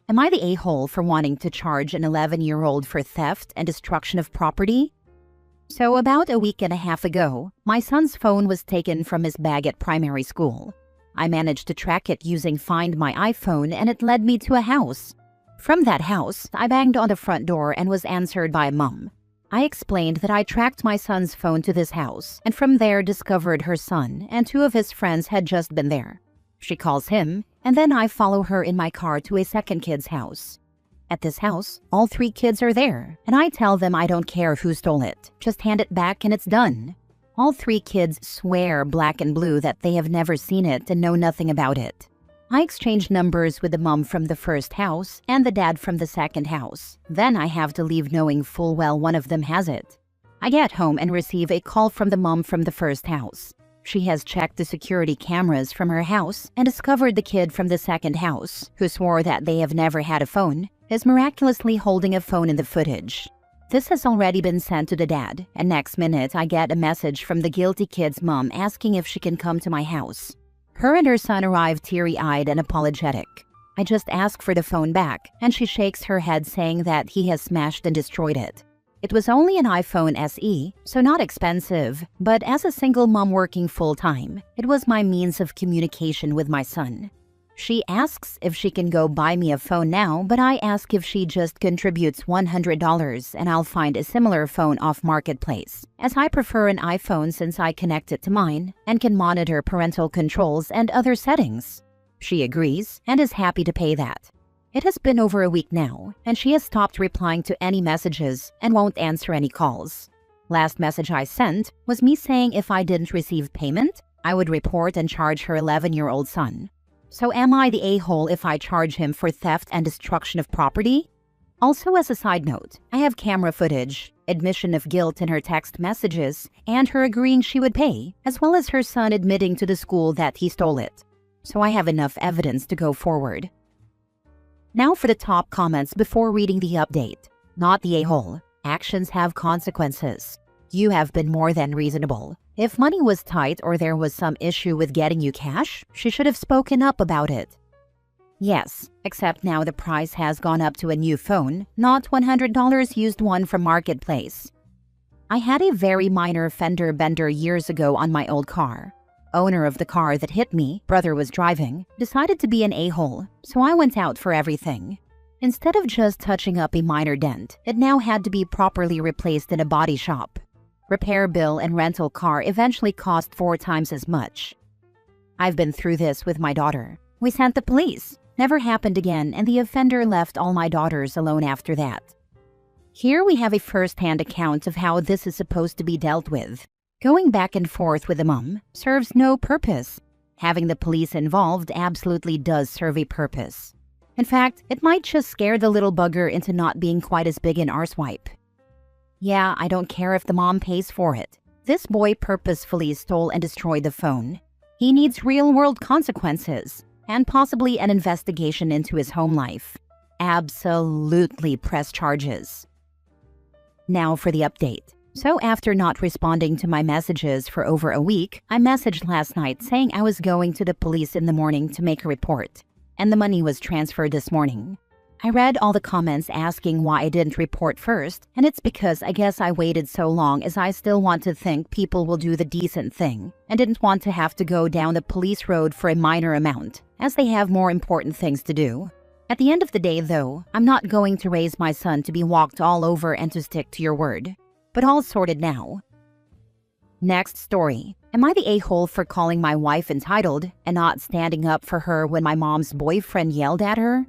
Am I the a-hole for wanting to charge an 11-year-old for theft and destruction of property? So about a week and a half ago, my son's phone was taken from his bag at primary school. I managed to track it using Find My iPhone, and it led me to a house. From that house, I banged on the front door and was answered by a mom. I explained that I tracked my son's phone to this house, and from there discovered her son and 2 of his friends had just been there. She calls him, and then I follow her in my car to a second kid's house. At this house, all 3 kids are there, and I tell them I don't care who stole it. Just hand it back and it's done. All 3 kids swear black and blue that they have never seen it and know nothing about it. I exchange numbers with the mom from the first house and the dad from the second house. Then I have to leave knowing full well one of them has it. I get home and receive a call from the mom from the first house. She has checked the security cameras from her house and discovered the kid from the second house, who swore that they have never had a phone, is miraculously holding a phone in the footage. This has already been sent to the dad, and next minute I get a message from the guilty kid's mom asking if she can come to my house. Her and her son arrive teary-eyed and apologetic. I just ask for the phone back, and she shakes her head saying that he has smashed and destroyed it. It was only an iPhone SE, so not expensive, but as a single mom working full-time, it was my means of communication with my son. She asks if she can go buy me a phone now, but I ask if she just contributes $100 and I'll find a similar phone off Marketplace, as I prefer an iPhone since I connect it to mine and can monitor parental controls and other settings. She agrees and is happy to pay that. It has been over a week now, and she has stopped replying to any messages and won't answer any calls. Last message I sent was me saying if I didn't receive payment, I would report and charge her 11-year-old son. So am I the a-hole if I charge him for theft and destruction of property? Also, as a side note, I have camera footage, admission of guilt in her text messages, and her agreeing she would pay, as well as her son admitting to the school that he stole it. So I have enough evidence to go forward. Now for the top comments before reading the update. Not the a-hole. Actions have consequences. You have been more than reasonable. If money was tight or there was some issue with getting you cash, she should have spoken up about it. Yes, except now the price has gone up to a new phone, not $100 used one from Marketplace. I had a very minor fender bender years ago on my old car. Owner of the car that hit me, brother was driving, decided to be an a-hole, so I went out for everything. Instead of just touching up a minor dent, it now had to be properly replaced in a body shop. Repair bill and rental car eventually cost 4 times as much. I've been through this with my daughter. We sent the police. Never happened again, and the offender left all my daughters alone after that. Here we have a first-hand account of how this is supposed to be dealt with. Going back and forth with the mom serves no purpose. Having the police involved absolutely does serve a purpose. In fact, it might just scare the little bugger into not being quite as big an arsewipe. Yeah, I don't care if the mom pays for it. This boy purposefully stole and destroyed the phone. He needs real-world consequences, and possibly an investigation into his home life. Absolutely press charges. Now for the update. So after not responding to my messages for over a week, I messaged last night saying I was going to the police in the morning to make a report, and the money was transferred this morning. I read all the comments asking why I didn't report first, and it's because I guess I waited so long as I still want to think people will do the decent thing, and didn't want to have to go down the police road for a minor amount, as they have more important things to do. At the end of the day, though, I'm not going to raise my son to be walked all over and to stick to your word. But all sorted now. Next story. Am I the a-hole for calling my wife entitled and not standing up for her when my mom's boyfriend yelled at her?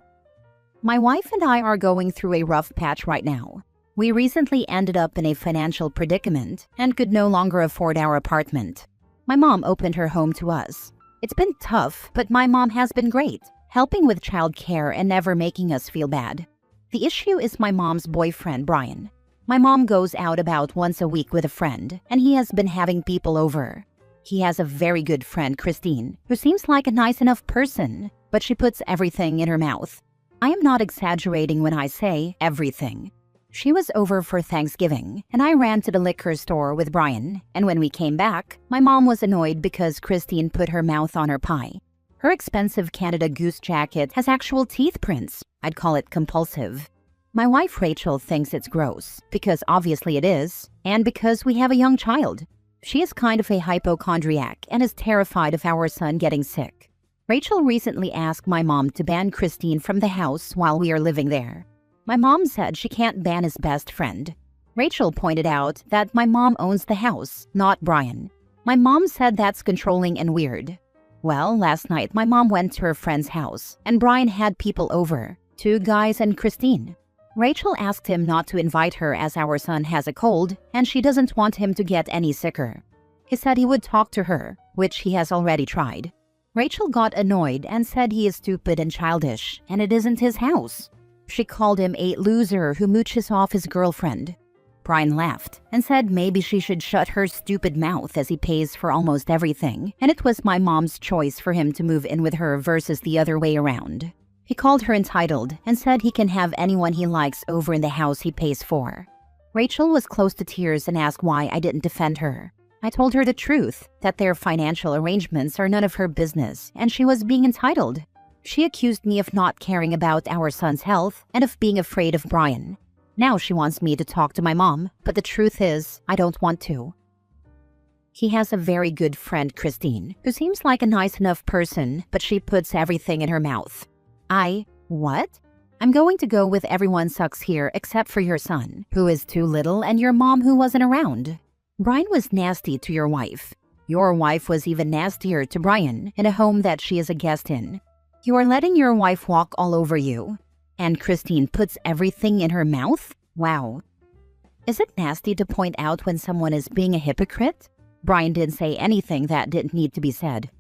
My wife and I are going through a rough patch right now. We recently ended up in a financial predicament and could no longer afford our apartment. My mom opened her home to us. It's been tough, but my mom has been great, helping with childcare and never making us feel bad. The issue is my mom's boyfriend, Brian. My mom goes out about once a week with a friend, and he has been having people over. He has a very good friend, Christine, who seems like a nice enough person, but she puts everything in her mouth. I am not exaggerating when I say everything. She was over for Thanksgiving, and I ran to the liquor store with Brian, and when we came back, my mom was annoyed because Christine put her mouth on her pie. Her expensive Canada Goose jacket has actual teeth prints. I'd call it compulsive. My wife Rachel thinks it's gross, because obviously it is, and because we have a young child. She is kind of a hypochondriac and is terrified of our son getting sick. Rachel recently asked my mom to ban Christine from the house while we are living there. My mom said she can't ban his best friend. Rachel pointed out that my mom owns the house, not Brian. My mom said that's controlling and weird. Well, last night my mom went to her friend's house, and Brian had people over, 2 guys and Christine. Rachel asked him not to invite her as our son has a cold, and she doesn't want him to get any sicker. He said he would talk to her, which he has already tried. Rachel got annoyed and said he is stupid and childish, and it isn't his house. She called him a loser who mooches off his girlfriend. Brian laughed and said maybe she should shut her stupid mouth as he pays for almost everything, and it was my mom's choice for him to move in with her versus the other way around. He called her entitled and said he can have anyone he likes over in the house he pays for. Rachel was close to tears and asked why I didn't defend her. I told her the truth, that their financial arrangements are none of her business, and she was being entitled. She accused me of not caring about our son's health and of being afraid of Brian. Now she wants me to talk to my mom, but the truth is, I don't want to. He has a very good friend, Christine, who seems like a nice enough person, but she puts everything in her mouth. What? I'm going to go with everyone sucks here except for your son, who is too little, and your mom who wasn't around. Brian was nasty to your wife. Your wife was even nastier to Brian in a home that she is a guest in. You are letting your wife walk all over you. And Christine puts everything in her mouth? Wow. Is it nasty to point out when someone is being a hypocrite? Brian didn't say anything that didn't need to be said.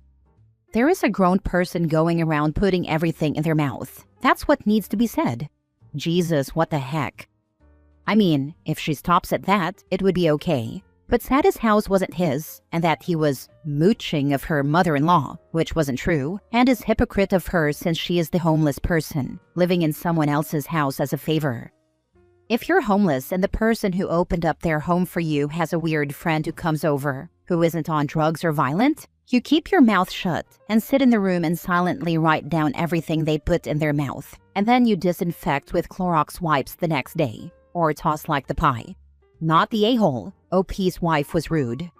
There is a grown person going around putting everything in their mouth. That's what needs to be said. Jesus, what the heck? I mean, if she stops at that, it would be okay. But said his house wasn't his, and that he was mooching of her mother-in-law, which wasn't true, and is hypocrite of her since she is the homeless person, living in someone else's house as a favor. If you're homeless and the person who opened up their home for you has a weird friend who comes over, who isn't on drugs or violent, you keep your mouth shut and sit in the room and silently write down everything they put in their mouth, and then you disinfect with Clorox wipes the next day, or toss like the pie. Not the a-hole. OP's wife was rude.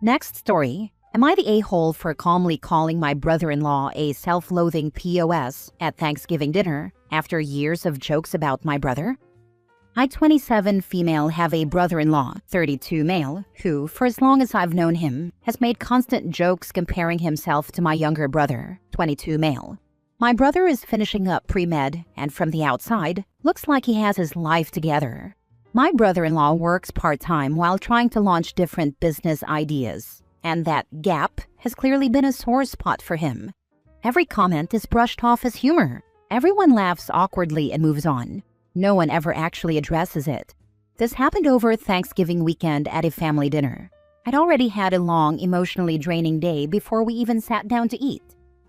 Next story. Am I the a-hole for calmly calling my brother-in-law a self-loathing POS at Thanksgiving dinner after years of jokes about my brother? I, 27 female, have a brother-in-law, 32 male, who, for as long as I've known him, has made constant jokes comparing himself to my younger brother, 22 male. My brother is finishing up pre-med, and from the outside, looks like he has his life together. My brother-in-law works part-time while trying to launch different business ideas, and that gap has clearly been a sore spot for him. Every comment is brushed off as humor. Everyone laughs awkwardly and moves on. No one ever actually addresses it. This happened over Thanksgiving weekend at a family dinner. I'd already had a long, emotionally draining day before we even sat down to eat.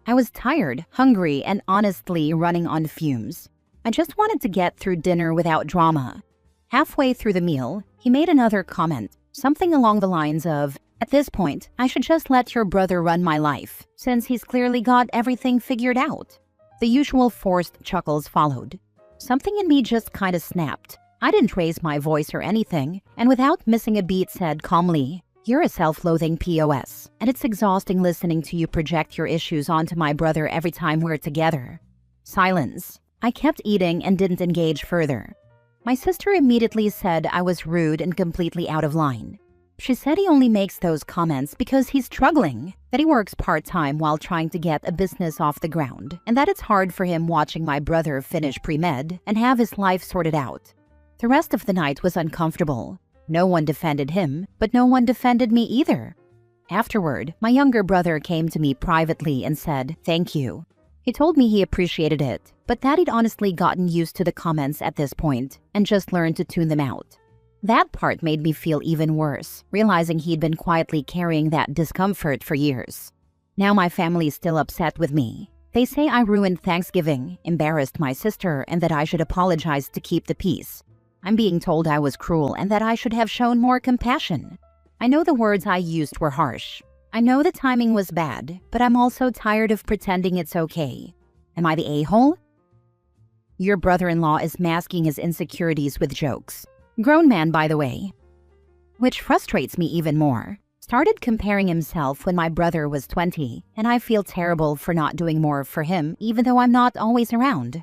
I was tired, hungry, and honestly running on fumes. I just wanted to get through dinner without drama. Halfway through the meal, he made another comment, something along the lines of, "At this point, I should just let your brother run my life, since he's clearly got everything figured out." The usual forced chuckles followed. Something in me just kind of snapped. I didn't raise my voice or anything, and without missing a beat said calmly, "You're a self-loathing POS, and it's exhausting listening to you project your issues onto my brother every time we're together." Silence. I kept eating and didn't engage further. My sister immediately said I was rude and completely out of line. She said he only makes those comments because he's struggling, that he works part-time while trying to get a business off the ground, and that it's hard for him watching my brother finish pre-med and have his life sorted out. The rest of the night was uncomfortable. No one defended him, but no one defended me either. Afterward, my younger brother came to me privately and said, "Thank you." He told me he appreciated it, but that he'd honestly gotten used to the comments at this point and just learned to tune them out. That part made me feel even worse, realizing he'd been quietly carrying that discomfort for years. Now my family is still upset with me. They say I ruined Thanksgiving, embarrassed my sister, and that I should apologize to keep the peace. I'm being told I was cruel and that I should have shown more compassion. I know the words I used were harsh. I know the timing was bad, but I'm also tired of pretending it's okay. Am I the a-hole? Your brother-in-law is masking his insecurities with jokes. Grown man, by the way. Which frustrates me even more. Started comparing himself when my brother was 20, and I feel terrible for not doing more for him even though I'm not always around.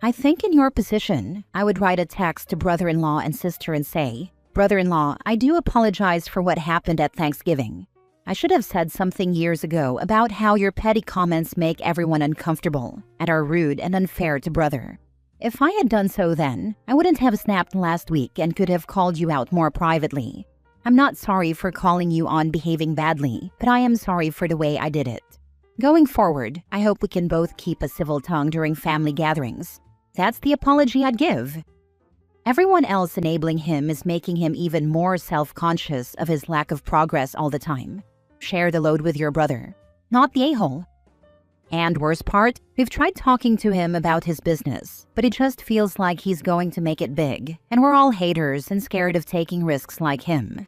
I think in your position, I would write a text to brother-in-law and sister and say, "Brother-in-law, I do apologize for what happened at Thanksgiving. I should have said something years ago about how your petty comments make everyone uncomfortable and are rude and unfair to brother. If I had done so then, I wouldn't have snapped last week and could have called you out more privately. I'm not sorry for calling you on behaving badly, but I am sorry for the way I did it. Going forward, I hope we can both keep a civil tongue during family gatherings. That's the apology I'd give." Everyone else enabling him is making him even more self-conscious of his lack of progress all the time. Share the load with your brother, not the a-hole. And worst part, we've tried talking to him about his business, but he just feels like he's going to make it big, and we're all haters and scared of taking risks like him.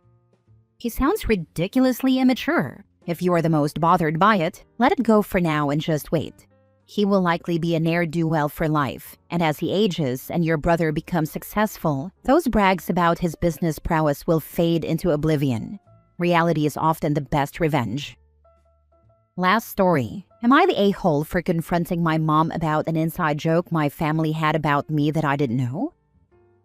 He sounds ridiculously immature. If you are the most bothered by it, let it go for now and just wait. He will likely be a ne'er-do-well for life, and as he ages and your brother becomes successful, those brags about his business prowess will fade into oblivion. Reality is often the best revenge. Last story. Am I the a-hole for confronting my mom about an inside joke my family had about me that I didn't know?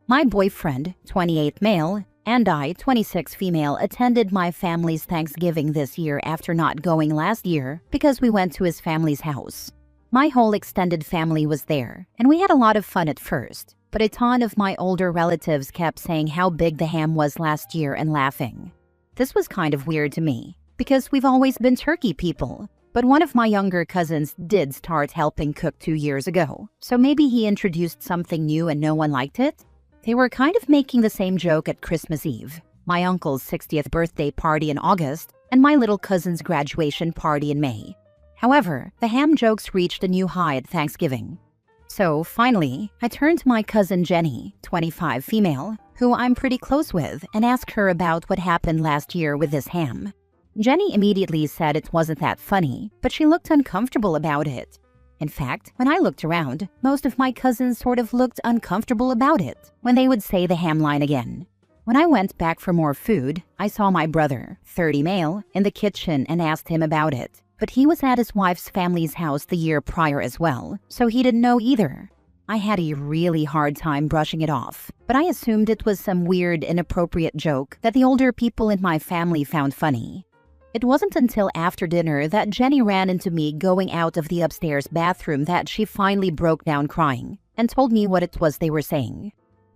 My boyfriend, 28 male, and I, 26 female, attended my family's Thanksgiving this year after not going last year because we went to his family's house. My whole extended family was there, and we had a lot of fun at first, but a ton of my older relatives kept saying how big the ham was last year and laughing. This was kind of weird to me, because we've always been turkey people, but one of my younger cousins did start helping cook 2 years ago, so maybe he introduced something new and no one liked it? They were kind of making the same joke at Christmas Eve, my uncle's 60th birthday party in August, and my little cousin's graduation party in May. However, the ham jokes reached a new high at Thanksgiving. So, finally, I turned to my cousin Jenny, 25 female, who I'm pretty close with, and asked her about what happened last year with this ham. Jenny immediately said it wasn't that funny, but she looked uncomfortable about it. In fact, when I looked around, most of my cousins sort of looked uncomfortable about it when they would say the ham line again. When I went back for more food, I saw my brother, 30 male, in the kitchen and asked him about it. But he was at his wife's family's house the year prior as well, so he didn't know either. I had a really hard time brushing it off, but I assumed it was some weird, inappropriate joke that the older people in my family found funny. It wasn't until after dinner that Jenny ran into me going out of the upstairs bathroom that she finally broke down crying and told me what it was they were saying.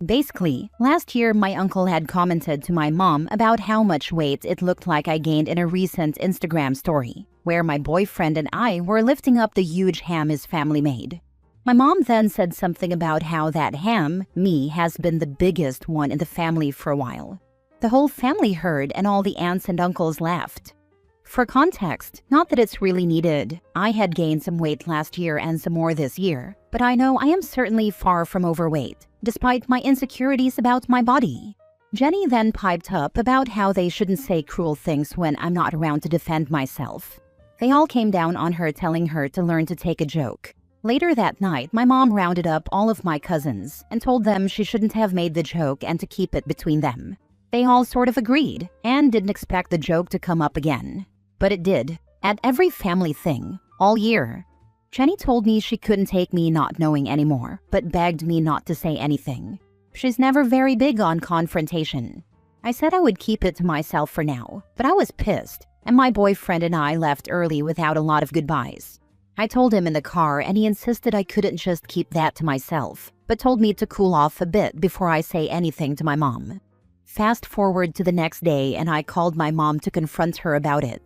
Basically, last year my uncle had commented to my mom about how much weight it looked like I gained in a recent Instagram story, where my boyfriend and I were lifting up the huge ham his family made. My mom then said something about how that ham, me, has been the biggest one in the family for a while. The whole family heard and all the aunts and uncles laughed. For context, not that it's really needed, I had gained some weight last year and some more this year, but I know I am certainly far from overweight, despite my insecurities about my body. Jenny then piped up about how they shouldn't say cruel things when I'm not around to defend myself. They all came down on her telling her to learn to take a joke. Later that night, my mom rounded up all of my cousins and told them she shouldn't have made the joke and to keep it between them. They all sort of agreed and didn't expect the joke to come up again. But it did, at every family thing, all year. Jenny told me she couldn't take me not knowing anymore, but begged me not to say anything. She's never very big on confrontation. I said I would keep it to myself for now, but I was pissed, and my boyfriend and I left early without a lot of goodbyes. I told him in the car, and he insisted I couldn't just keep that to myself, but told me to cool off a bit before I say anything to my mom. Fast forward to the next day, and I called my mom to confront her about it.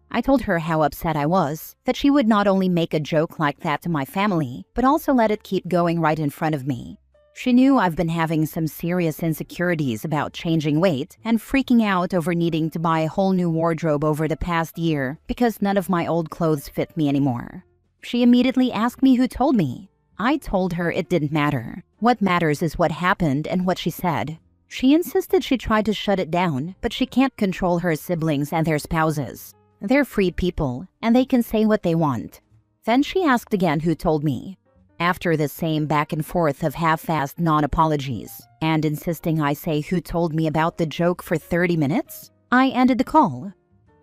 I told her how upset I was, that she would not only make a joke like that to my family, but also let it keep going right in front of me. She knew I've been having some serious insecurities about changing weight and freaking out over needing to buy a whole new wardrobe over the past year because none of my old clothes fit me anymore. She immediately asked me who told me. I told her it didn't matter. What matters is what happened and what she said. She insisted she tried to shut it down, but she can't control her siblings and their spouses. They're free people, and they can say what they want. Then she asked again who told me. After the same back and forth of half-assed non-apologies and insisting I say who told me about the joke for 30 minutes, I ended the call.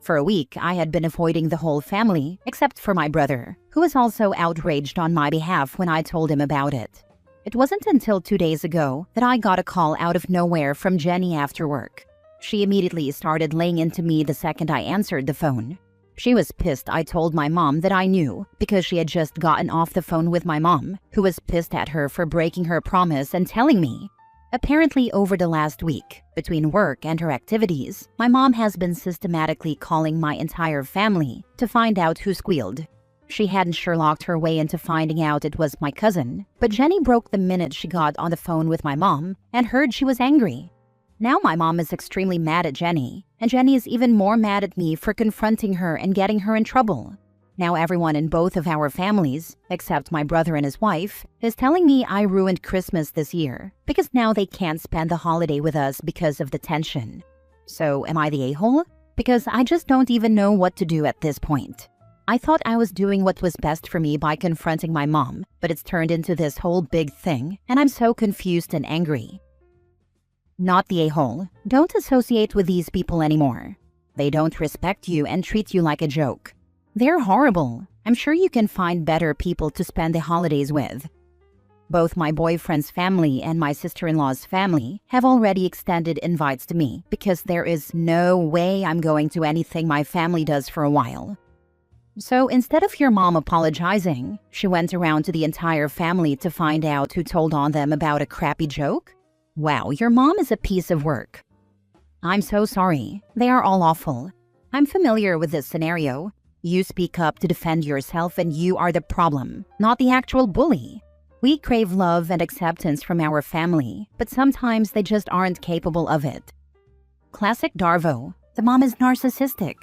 For a week, I had been avoiding the whole family, except for my brother, who was also outraged on my behalf when I told him about it. It wasn't until 2 days ago that I got a call out of nowhere from Jenny after work. She immediately started laying into me the second I answered the phone. She was pissed I told my mom that I knew because she had just gotten off the phone with my mom, who was pissed at her for breaking her promise and telling me. Apparently, over the last week, between work and her activities, my mom has been systematically calling my entire family to find out who squealed. She hadn't Sherlocked her way into finding out it was my cousin, but Jenny broke the minute she got on the phone with my mom and heard she was angry. Now my mom is extremely mad at Jenny, and Jenny is even more mad at me for confronting her and getting her in trouble. Now everyone in both of our families, except my brother and his wife, is telling me I ruined Christmas this year because now they can't spend the holiday with us because of the tension. So am I the a-hole? Because I just don't even know what to do at this point. I thought I was doing what was best for me by confronting my mom, but it's turned into this whole big thing, and I'm so confused and angry. Not the a-hole. Don't associate with these people anymore. They don't respect you and treat you like a joke. They're horrible. I'm sure you can find better people to spend the holidays with. Both my boyfriend's family and my sister-in-law's family have already extended invites to me because there is no way I'm going to anything my family does for a while. So instead of your mom apologizing, she went around to the entire family to find out who told on them about a crappy joke? Wow, your mom is a piece of work. I'm so sorry. They are all awful. I'm familiar with this scenario. You speak up to defend yourself and you are the problem, not the actual bully. We crave love and acceptance from our family, but sometimes they just aren't capable of it. Classic Darvo. The mom is narcissistic.